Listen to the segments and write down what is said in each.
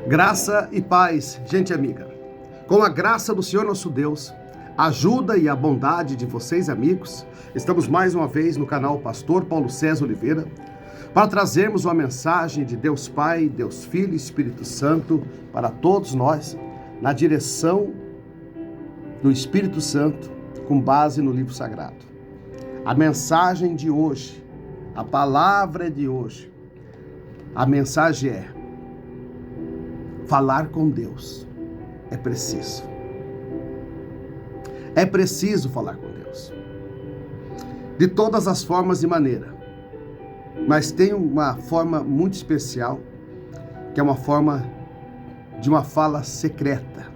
Graça e paz, gente amiga. Com a graça do Senhor nosso Deus, a ajuda e a bondade de vocês, amigos, estamos mais uma vez no canal Pastor Paulo César Oliveira para trazermos uma mensagem de Deus Pai, Deus Filho e Espírito Santo para todos nós, na direção do Espírito Santo, com base no livro sagrado. A mensagem de hoje, a palavra de hoje, a mensagem é: falar com Deus é preciso. É preciso falar com Deus. De todas as formas e maneiras. Mas tem uma forma muito especial, que é uma forma de uma fala secreta.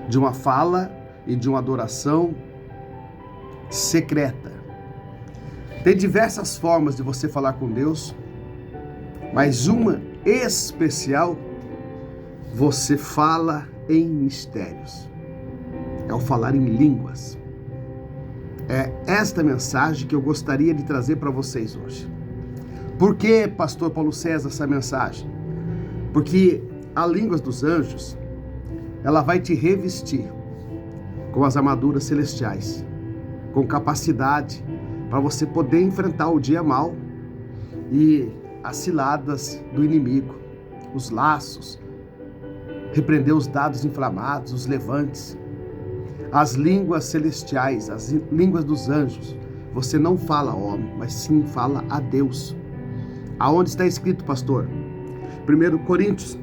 De uma fala e de uma adoração secreta. Tem diversas formas de você falar com Deus, mas uma especial, você fala em mistérios. É o falar em línguas. É esta mensagem que eu gostaria de trazer para vocês hoje. Por que, pastor Paulo César, essa mensagem? Porque a língua dos anjos, ela vai te revestir com as armaduras celestiais, com capacidade para você poder enfrentar o dia mau e as ciladas do inimigo, os laços, repreender os dados inflamados, os levantes, as línguas celestiais, as línguas dos anjos. Você não fala a homem, mas sim fala a Deus. Aonde está escrito, pastor? 1 Coríntios,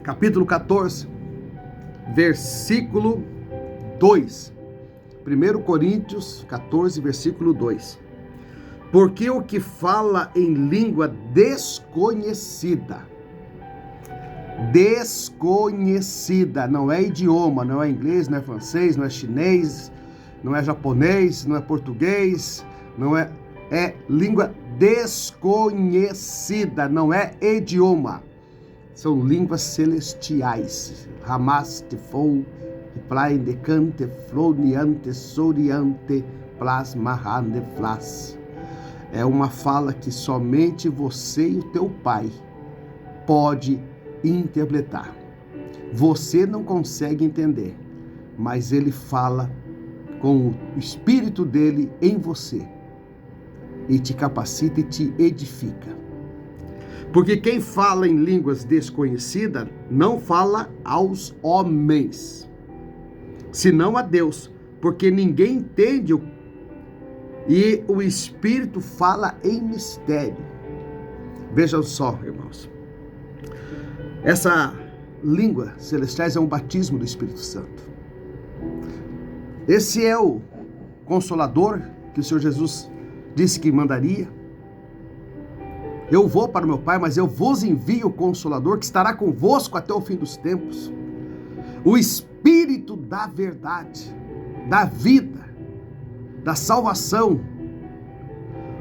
capítulo 14, versículo 2. 1 Coríntios 14, versículo 2. Porque o que fala em língua desconhecida, não é idioma, não é inglês, não é francês, não é chinês, não é japonês, não é português, é língua desconhecida, não é idioma. São línguas celestiais. Hamas, Tifou, Plaindecante, Floniante, Soriante, Plasmahande, Flas. É uma fala que somente você e o teu pai pode interpretar. Você não consegue entender, mas ele fala com o Espírito dele em você e te capacita e te edifica. Porque quem fala em línguas desconhecidas não fala aos homens, senão a Deus, porque ninguém entende e o Espírito fala em mistério. Vejam só, irmãos. Essa língua celestiais é um batismo do Espírito Santo. Esse é o Consolador que o Senhor Jesus disse que mandaria. Eu vou para o meu Pai, mas eu vos envio o Consolador que estará convosco até o fim dos tempos. O Espírito da verdade, da vida, da salvação.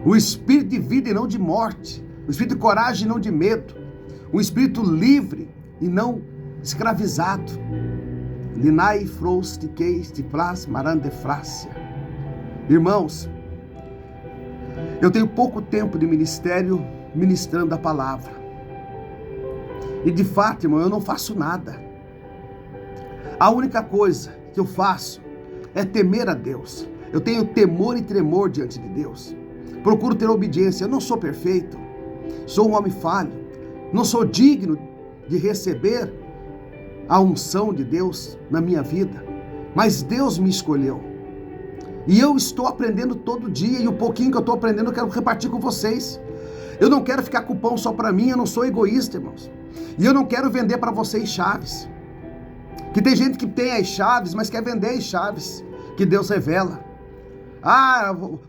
O Espírito de vida e não de morte. O Espírito de coragem e não de medo. Um espírito livre e não escravizado. Linai frost keist plas marandefrácia. Irmãos, eu tenho pouco tempo de ministério ministrando a palavra. E de fato, irmão, eu não faço nada. A única coisa que eu faço é temer a Deus. Eu tenho temor e tremor diante de Deus. Procuro ter obediência. Eu não sou perfeito. Sou um homem falho. Não sou digno de receber a unção de Deus na minha vida, mas Deus me escolheu. E eu estou aprendendo todo dia, e o pouquinho que eu estou aprendendo eu quero repartir com vocês. Eu não quero ficar com o pão só para mim, eu não sou egoísta, irmãos. E eu não quero vender para vocês chaves. Que tem gente que tem as chaves, mas quer vender as chaves que Deus revela.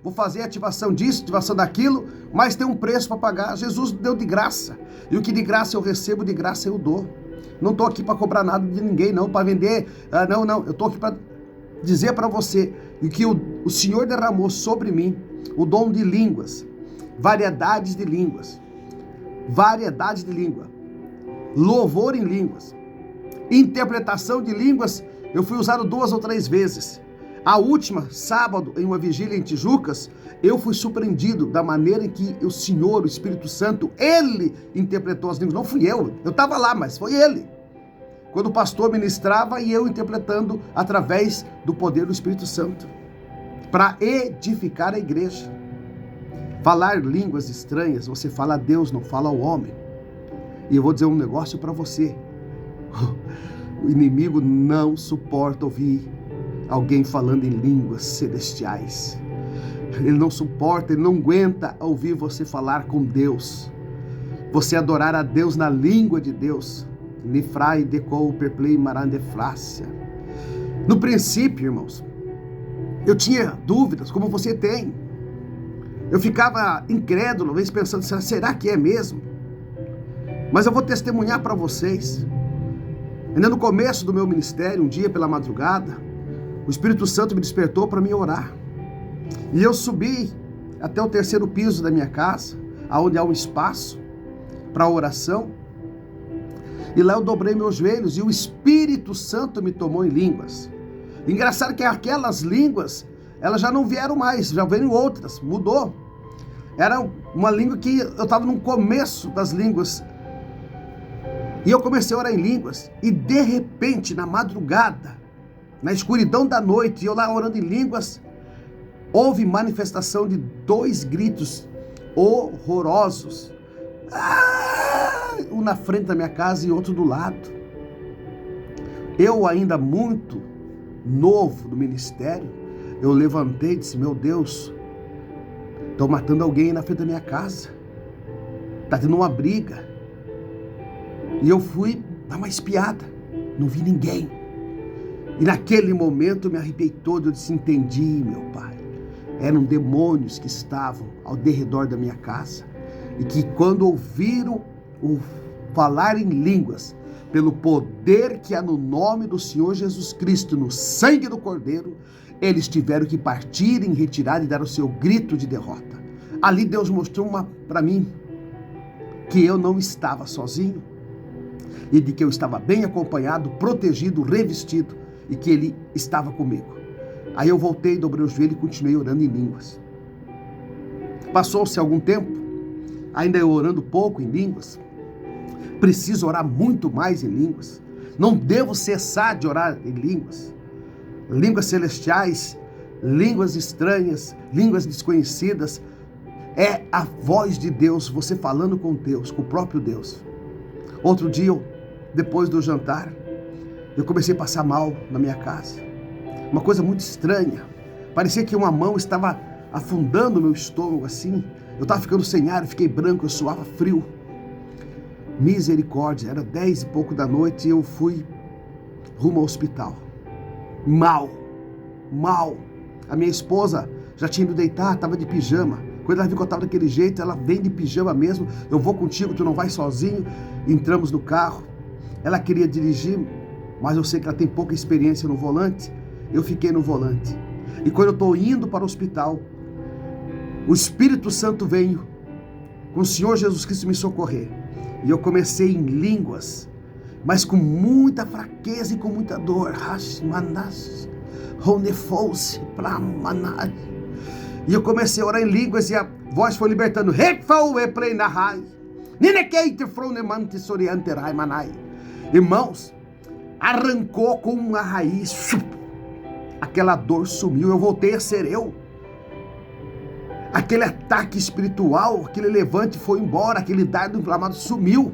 Vou fazer ativação disso, ativação daquilo, mas tem um preço para pagar. Jesus deu de graça. E o que de graça eu recebo, de graça eu dou. Não estou aqui para cobrar nada de ninguém, não, para vender. Não. Eu estou aqui para dizer para você que o Senhor derramou sobre mim o dom de línguas, variedades de línguas, louvor em línguas, interpretação de línguas. Eu fui usado 2 ou 3 vezes. A última, sábado, em uma vigília em Tijucas, eu fui surpreendido da maneira em que o Senhor, o Espírito Santo, Ele interpretou as línguas. Não fui eu estava lá, mas foi Ele. Quando o pastor ministrava e eu interpretando através do poder do Espírito Santo, para edificar a igreja. Falar línguas estranhas, você fala a Deus, não fala ao homem. E eu vou dizer um negócio para você. O inimigo não suporta ouvir alguém falando em línguas celestiais. Ele não suporta, ele não aguenta ouvir você falar com Deus. Você adorar a Deus na língua de Deus. Nifrai decou perplei marandeflácia. No princípio, irmãos, eu tinha dúvidas, como você tem. Eu ficava incrédulo, às vezes pensando, será que é mesmo? Mas eu vou testemunhar para vocês. Ainda no começo do meu ministério, um dia pela madrugada, o Espírito Santo me despertou para me orar. E eu subi até o 3º piso da minha casa, onde há um espaço para oração. E lá eu dobrei meus joelhos e o Espírito Santo me tomou em línguas. Engraçado que aquelas línguas, elas já não vieram mais, já vieram outras, mudou. Era uma língua que eu estava no começo das línguas. E eu comecei a orar em línguas. E de repente, na madrugada, na escuridão da noite, eu lá orando em línguas, houve manifestação de 2 gritos horrorosos. Um na frente da minha casa e outro do lado. Eu ainda muito novo do ministério, eu levantei e disse, meu Deus, estão matando alguém na frente da minha casa. Está tendo uma briga. E eu fui dar uma espiada. Não vi ninguém. E naquele momento eu me arrepiei todo. Eu disse, entendi, meu pai. Eram demônios que estavam ao derredor da minha casa. E que quando ouviram o falar em línguas, pelo poder que há no nome do Senhor Jesus Cristo, no sangue do Cordeiro, eles tiveram que partir em retirada e dar o seu grito de derrota. Ali Deus mostrou para mim que eu não estava sozinho e de que eu estava bem acompanhado, protegido, revestido e que Ele estava comigo. Aí eu voltei, dobrei o joelho e continuei orando em línguas. Passou-se algum tempo, ainda eu orando pouco em línguas. Preciso orar muito mais em línguas. Não devo cessar de orar em línguas. Línguas celestiais, línguas estranhas, línguas desconhecidas. É a voz de Deus, você falando com Deus, com o próprio Deus. Outro dia, depois do jantar, eu comecei a passar mal na minha casa. Uma coisa muito estranha. Parecia que uma mão estava afundando o meu estômago assim. Eu estava ficando sem ar, eu fiquei branco, eu suava frio. Misericórdia, era 10 e pouco da noite e eu fui rumo ao hospital. Mal. A minha esposa já tinha ido deitar, estava de pijama. Quando ela viu que eu estava daquele jeito, ela vem de pijama mesmo. Eu vou contigo, tu não vai sozinho. Entramos no carro. Ela queria dirigir, mas eu sei que ela tem pouca experiência no volante. Eu fiquei no volante. E quando eu estou indo para o hospital, o Espírito Santo veio com o Senhor Jesus Cristo me socorrer. E eu comecei em línguas, mas com muita fraqueza e com muita dor. E eu comecei a orar em línguas e a voz foi libertando. Irmãos, arrancou com uma raiz. Aquela dor sumiu, eu voltei a ser eu. Aquele ataque espiritual, aquele levante foi embora, aquele dardo inflamado sumiu.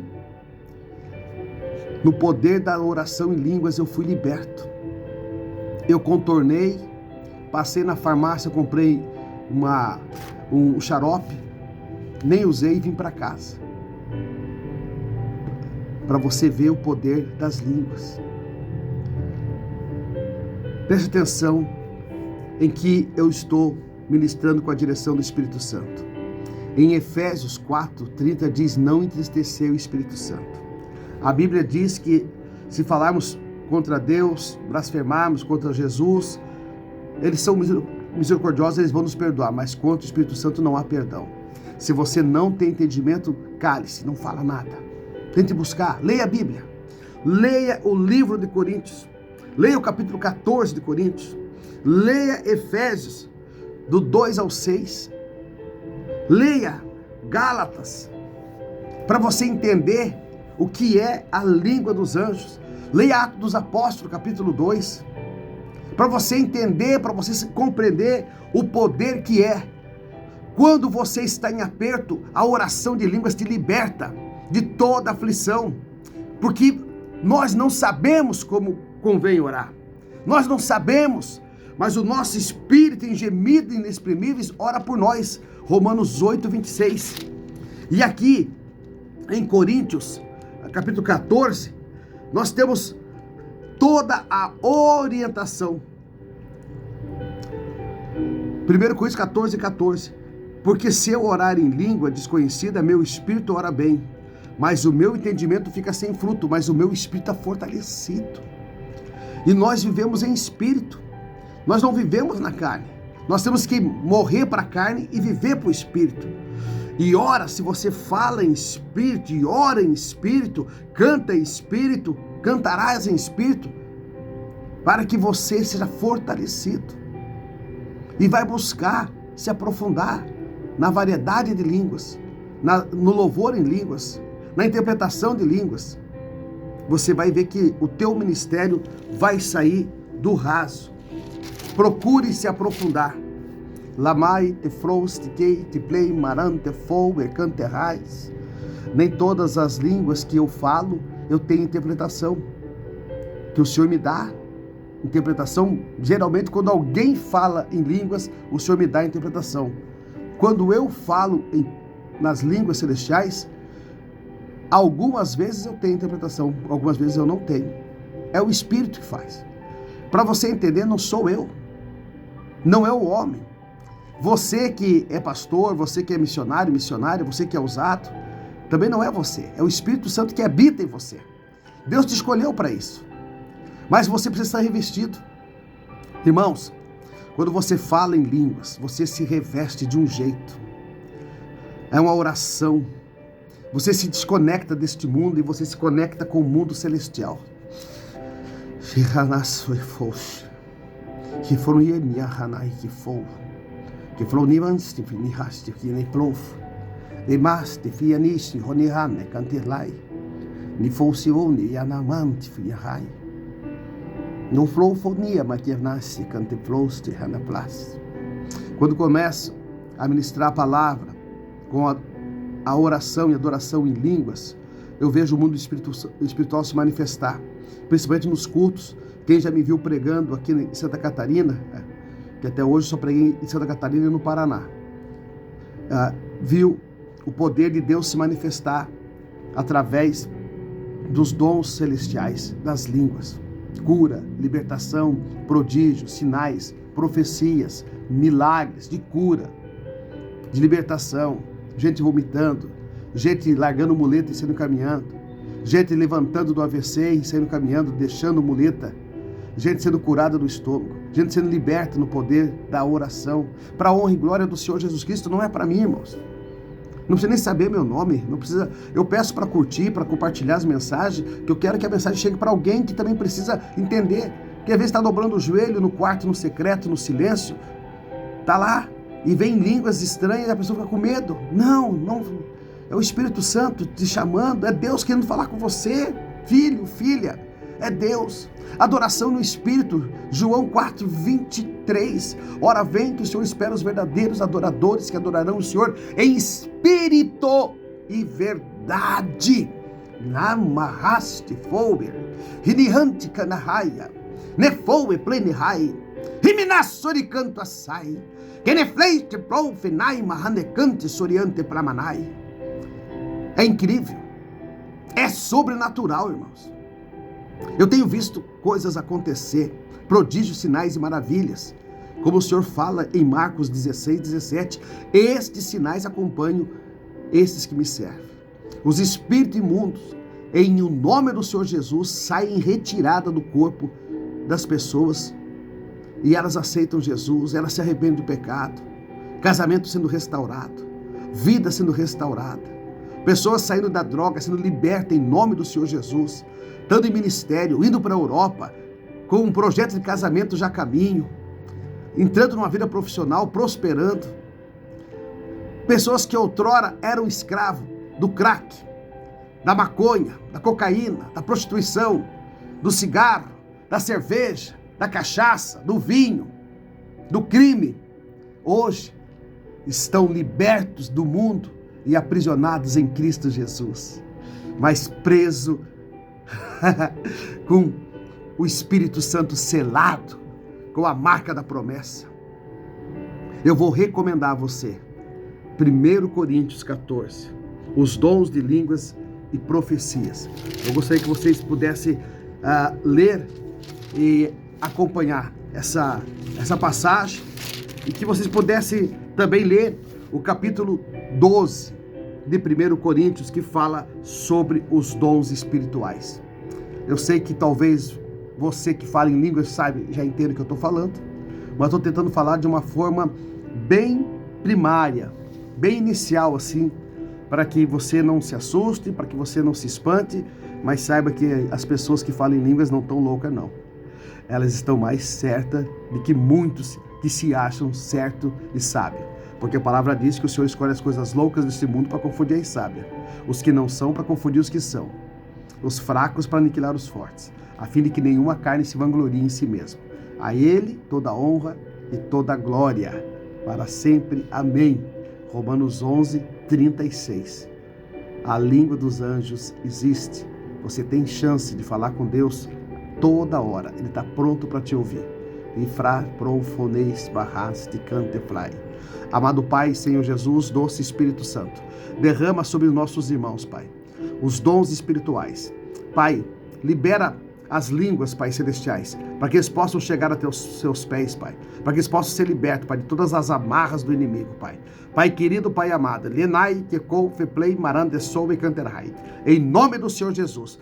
No poder da oração em línguas eu fui liberto. Eu contornei, passei na farmácia, comprei um xarope, nem usei e vim para casa. Para você ver o poder das línguas. Preste atenção em que eu estou ministrando com a direção do Espírito Santo. Em Efésios 4:30 diz, não entristecer o Espírito Santo. A Bíblia diz que se falarmos contra Deus, blasfemarmos contra Jesus, eles são misericordiosos, eles vão nos perdoar, mas contra o Espírito Santo não há perdão. Se você não tem entendimento, cale-se, não fala nada. Tente buscar, leia a Bíblia, leia o livro de Coríntios, leia o capítulo 14 de Coríntios, Leia Efésios, do 2 ao 6. Leia Gálatas, para você entender o que é a língua dos anjos. Leia Atos dos Apóstolos, capítulo 2, para você entender, para você compreender o poder que é. Quando você está em aperto, a oração de línguas te liberta de toda aflição, porque nós não sabemos como convém orar, nós não sabemos, mas o nosso espírito em gemidos inexprimíveis ora por nós. Romanos 8, 26. E aqui em Coríntios, capítulo 14, nós temos toda a orientação. 1 Coríntios 14, 14. Porque se eu orar em língua desconhecida, meu espírito ora bem, mas o meu entendimento fica sem fruto, mas o meu espírito está fortalecido. E nós vivemos em espírito, nós não vivemos na carne. Nós temos que morrer para a carne e viver para o espírito. E ora, se você fala em espírito e ora em espírito, canta em espírito, cantarás em espírito, para que você seja fortalecido. E vai buscar se aprofundar na variedade de línguas, no louvor em línguas, na interpretação de línguas. Você vai ver que o teu ministério vai sair do raso. Procure se aprofundar. Lamai te frost que te play marante fou e canterrais. Nem todas as línguas que eu falo eu tenho interpretação, que o Senhor me dá interpretação. Geralmente quando alguém fala em línguas, o Senhor me dá interpretação. Quando eu falo nas línguas celestiais, algumas vezes eu tenho interpretação, algumas vezes eu não tenho. É o Espírito que faz. Para você entender, não sou eu, não é o homem. Você que é pastor, você que é missionário, missionária, você que é usado, também não é você, é o Espírito Santo que habita em você. Deus te escolheu para isso, mas você precisa estar revestido. Irmãos, quando você fala em línguas, você se reveste de um jeito, é uma oração, você se desconecta deste mundo e você se conecta com o mundo celestial. Que foram que flonivan stifini hasti kine prof de mas te fianisti honihane canterlai ni fosioni yanamant fiahai no flofonia maquiernasti cantefloste hanaplas. Quando começo a ministrar a palavra com a oração e adoração em línguas, eu vejo o mundo espiritual se manifestar, principalmente nos cultos. Quem já me viu pregando aqui em Santa Catarina, que até hoje só preguei em Santa Catarina e no Paraná, viu o poder de Deus se manifestar através dos dons celestiais, das línguas. Cura, libertação, prodígios, sinais, profecias, milagres de cura, de libertação, gente vomitando, gente largando muleta e saindo caminhando, gente levantando do AVC e saindo caminhando, deixando muleta, gente sendo curada do estômago, gente sendo liberta no poder da oração, para a honra e glória do Senhor Jesus Cristo. Não é para mim, irmãos. Não precisa nem saber meu nome, não precisa. Eu peço para curtir, para compartilhar as mensagens, que eu quero que a mensagem chegue para alguém que também precisa entender, que às vezes está dobrando o joelho no quarto, no secreto, no silêncio, está lá e vem línguas estranhas e a pessoa fica com medo. Não, é o Espírito Santo te chamando, é Deus querendo falar com você, filho, filha, é Deus. Adoração no Espírito, João 4, 23. Ora vem que o Senhor espera os verdadeiros adoradores que adorarão o Senhor em espírito e verdade. Namahaste fover, hinihante canahaya, nefoe plenihai, himinassori canto assai, kenefleite profenai mahanecante soriante pramanai. É incrível, é sobrenatural, irmãos. Eu tenho visto coisas acontecer, prodígios, sinais e maravilhas, como o Senhor fala em Marcos 16, 17. Estes sinais acompanham estes que me servem. Os espíritos imundos, em o nome do Senhor Jesus, saem em retirada do corpo das pessoas e elas aceitam Jesus, elas se arrependem do pecado, casamento sendo restaurado, vida sendo restaurada, pessoas saindo da droga, sendo libertas em nome do Senhor Jesus, estando em ministério, indo para a Europa, com um projeto de casamento já a caminho, entrando numa vida profissional, prosperando. Pessoas que outrora eram escravos do crack, da maconha, da cocaína, da prostituição, do cigarro, da cerveja, da cachaça, do vinho, do crime. Hoje estão libertos do mundo e aprisionados em Cristo Jesus, mas preso com o Espírito Santo selado, com a marca da promessa. Eu vou recomendar a você 1 Coríntios 14, os dons de línguas e profecias. Eu gostaria que vocês pudessem ler e acompanhar essa passagem, e que vocês pudessem também ler o capítulo 12 de 1 Coríntios, que fala sobre os dons espirituais. Eu sei que talvez você que fala em línguas já entenda o que eu estou falando, mas estou tentando falar de uma forma bem primária, bem inicial assim, para que você não se assuste, para que você não se espante, mas saiba que as pessoas que falam em línguas não estão loucas não. Elas estão mais certas do que muitos que se acham certo e sábio. Porque a palavra diz que o Senhor escolhe as coisas loucas desse mundo para confundir as sábias, os que não são para confundir os que são, os fracos para aniquilar os fortes, a fim de que nenhuma carne se vanglorie em si mesmo. A Ele toda honra e toda glória, para sempre. Amém. Romanos 11, 36. A língua dos anjos existe. Você tem chance de falar com Deus toda hora. Ele está pronto para te ouvir. Infra profoneis barras de cantefly. Amado Pai, Senhor Jesus, doce Espírito Santo, derrama sobre os nossos irmãos, Pai, os dons espirituais. Pai, libera as línguas, Pai, celestiais, para que eles possam chegar até os seus pés, Pai, para que eles possam ser libertos, Pai, de todas as amarras do inimigo, Pai. Pai querido, Pai amado, Lenai, Kekou, Feplei, Marandessou e Canterhai, em nome do Senhor Jesus,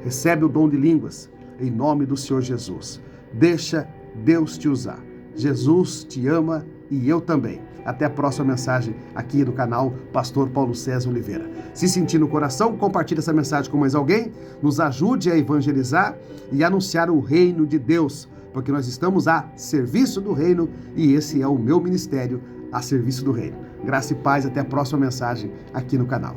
recebe o dom de línguas, em nome do Senhor Jesus. Deixa Deus te usar. Jesus te ama e eu também. Até a próxima mensagem aqui no canal Pastor Paulo César Oliveira. Se sentir no coração, compartilhe essa mensagem com mais alguém, nos ajude a evangelizar e anunciar o reino de Deus, porque nós estamos a serviço do reino e esse é o meu ministério a serviço do reino. Graça e paz, até a próxima mensagem aqui no canal.